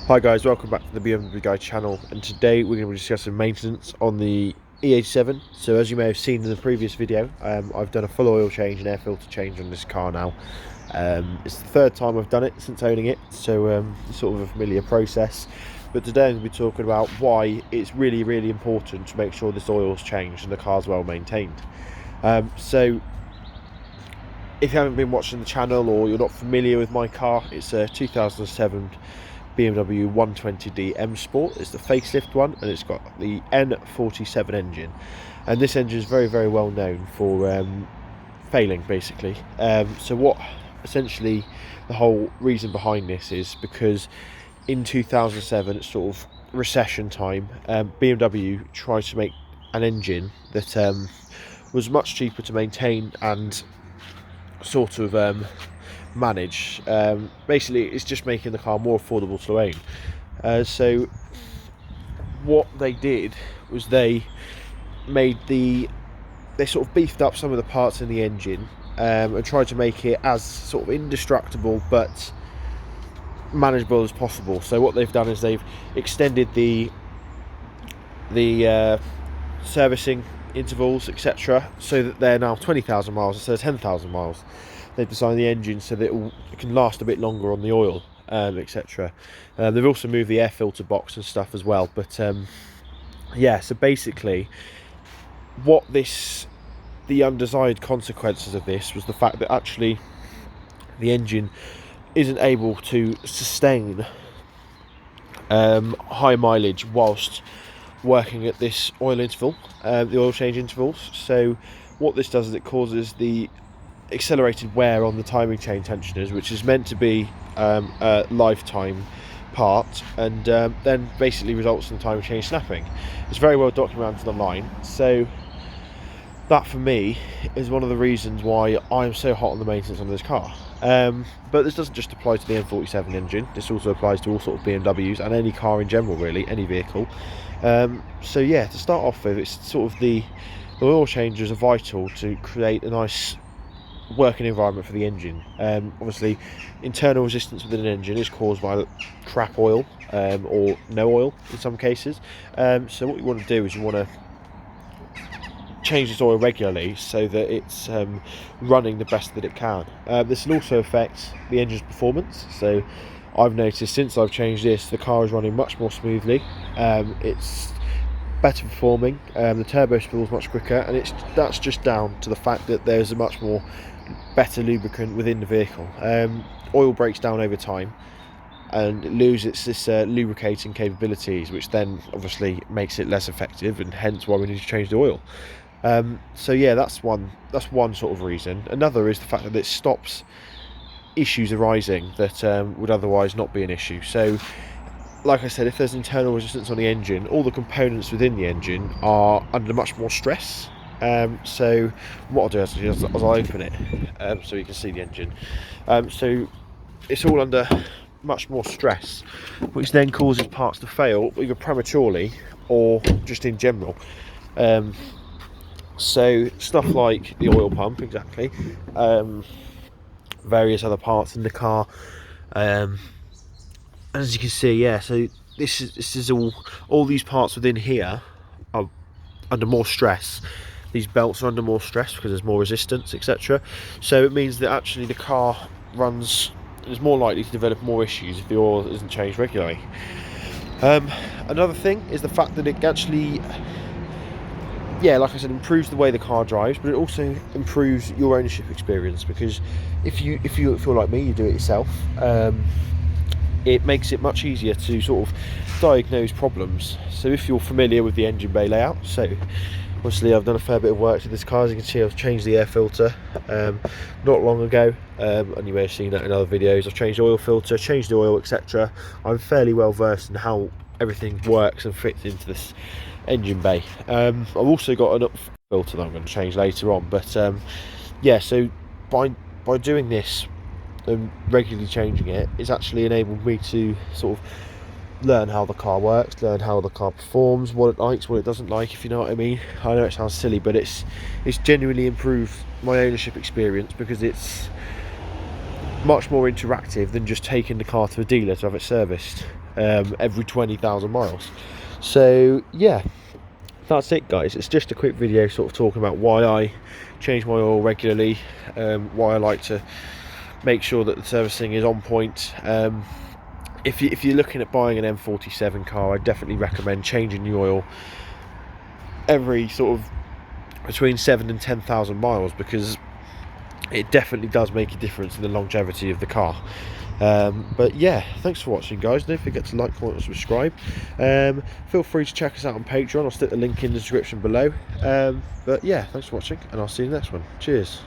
Hi guys, welcome back to the BMW Guy channel, and today we're going to be discussing maintenance on the E87. So as you may have seen in the previous video, I've done a full oil change and air filter change on this car now. It's the third time I've done it since owning it, so it's sort of a familiar process. But today I'm going to be talking about why it's really important to make sure this oil's changed and the car's well maintained. So if you haven't been watching the channel or you're not familiar with my car, it's a 2007 BMW 120D M Sport. It's the facelift one, and it's got the N47 engine, and this engine is very well known for failing basically. So what essentially the whole reason behind this is because in 2007, it's sort of recession time, BMW tried to make an engine that was much cheaper to maintain and sort of manage. Basically, it's just making the car more affordable to own. So what they did was they sort of beefed up some of the parts in the engine, and tried to make it as sort of indestructible but manageable as possible. So what they've done is they've extended the servicing intervals, etc., so that they're now 20,000 miles instead of 10,000 miles. They've designed the engine so that it can last a bit longer on the oil, etc. They've also moved the air filter box and stuff as well. But yeah, so basically, the undesired consequences of this was the fact that actually the engine isn't able to sustain high mileage whilst working at this oil interval, the oil change intervals. So what this does is it causes the accelerated wear on the timing chain tensioners, which is meant to be a lifetime part, and then basically results in the timing chain snapping. It's very well documented online. So that for me is one of the reasons why I'm so hot on the maintenance on this car. But this doesn't just apply to the N47 engine, this also applies to all sorts of BMWs and any car in general, really, any vehicle. So yeah, to start off with, it's sort of the oil changes are vital to create a nice working environment for the engine. Obviously, internal resistance within an engine is caused by crap oil, or no oil in some cases. So what you want to do is you want to change this oil regularly so that it's running the best that it can. This will also affect the engine's performance. So I've noticed since I've changed this, the car is running much more smoothly. It's better performing, the turbo spools much quicker, and that's just down to the fact that there's a much more better lubricant within the vehicle. Oil breaks down over time and it loses this lubricating capabilities, which then obviously makes it less effective, and hence why we need to change the oil. So yeah, that's one sort of reason. Another is the fact that it stops issues arising that would otherwise not be an issue. So like I said, if there's internal resistance on the engine, all the components within the engine are under much more stress. So what I'll do is I'll open it so you can see the engine. So it's all under much more stress, which then causes parts to fail either prematurely or just in general. So stuff like the oil pump, exactly, various other parts in the car. As you can see, yeah, so this is all these parts within here are under more stress. These belts are under more stress because there's more resistance, etc. So it means that actually the car is more likely to develop more issues if the oil isn't changed regularly. Another thing is the fact that it actually, yeah, like I said, improves the way the car drives, but it also improves your ownership experience, because if you feel like me, you do it yourself. It makes it much easier to sort of diagnose problems. So if you're familiar with the engine bay layout, so obviously I've done a fair bit of work to this car. As you can see, I've changed the air filter not long ago, and you may have seen that in other videos. I've changed the oil filter, changed the oil, etc. I'm fairly well versed in how everything works and fits into this engine bay. I've also got an up filter that I'm going to change later on, but yeah, so by doing this and regularly changing it, it's actually enabled me to sort of learn how the car works, learn how the car performs, what it likes, what it doesn't like, if you know what I mean. I know it sounds silly, but it's genuinely improved my ownership experience, because it's much more interactive than just taking the car to a dealer to have it serviced. every 20,000 miles. So yeah, that's it guys. It's just a quick video sort of talking about why I change my oil regularly, why I like to make sure that the servicing is on point. If you're looking at buying an M47 car, I definitely recommend changing the oil every sort of between 7 and 10,000 miles, because it definitely does make a difference in the longevity of the car. But yeah, thanks for watching guys. Don't forget to like, comment and subscribe. Feel free to check us out on Patreon. I'll stick the link in the description below. But yeah, thanks for watching, and I'll see you in the next one. Cheers.